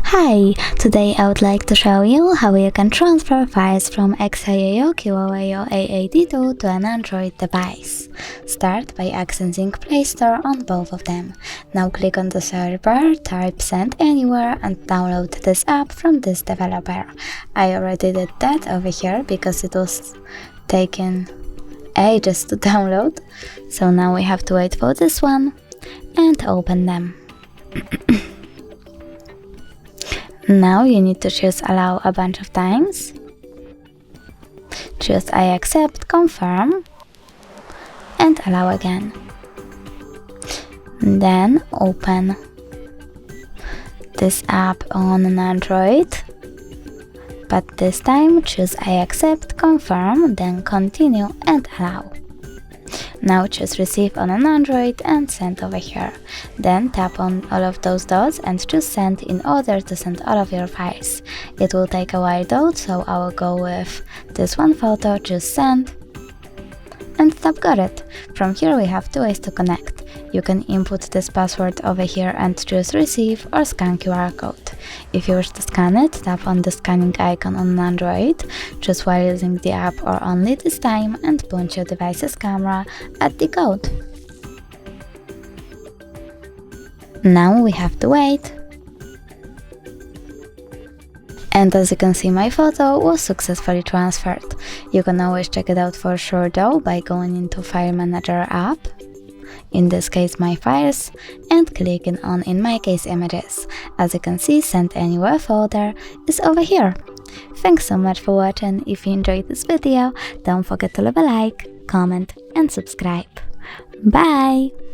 Hi! Today I would like to show you how you can transfer files from XiaoQiao A82 to an Android device. Start by accessing Play Store on both of them. Now click on the search bar, type Send Anywhere and download this app from this developer. I already did that over here because it was taking ages to download. So now we have to wait for this one and open them. Now you need to choose Allow a bunch of times. Choose I accept, confirm, and allow again. Then open this app on an Android, but this time choose I accept, confirm, then continue and allow. Now choose Receive on an Android and Send over here. Then tap on all of those dots and choose Send in order to send all of your files. It will take a while though, so I will go with this one photo, choose Send, and tap Got it. From here we have two ways to connect. You can input this password over here and choose Receive or scan QR code. If you wish to scan it, tap on the scanning icon on Android, choose while using the app or only this time, and point your device's camera at the code. Now we have to wait. And as you can see, my photo was successfully transferred. You can always check it out for sure though by going into File Manager app, in this case my files, and clicking on, in my case, images. As you can see, Send Anywhere folder is over here. Thanks so much for watching. If you enjoyed this video, don't forget to leave a like, comment and subscribe. Bye!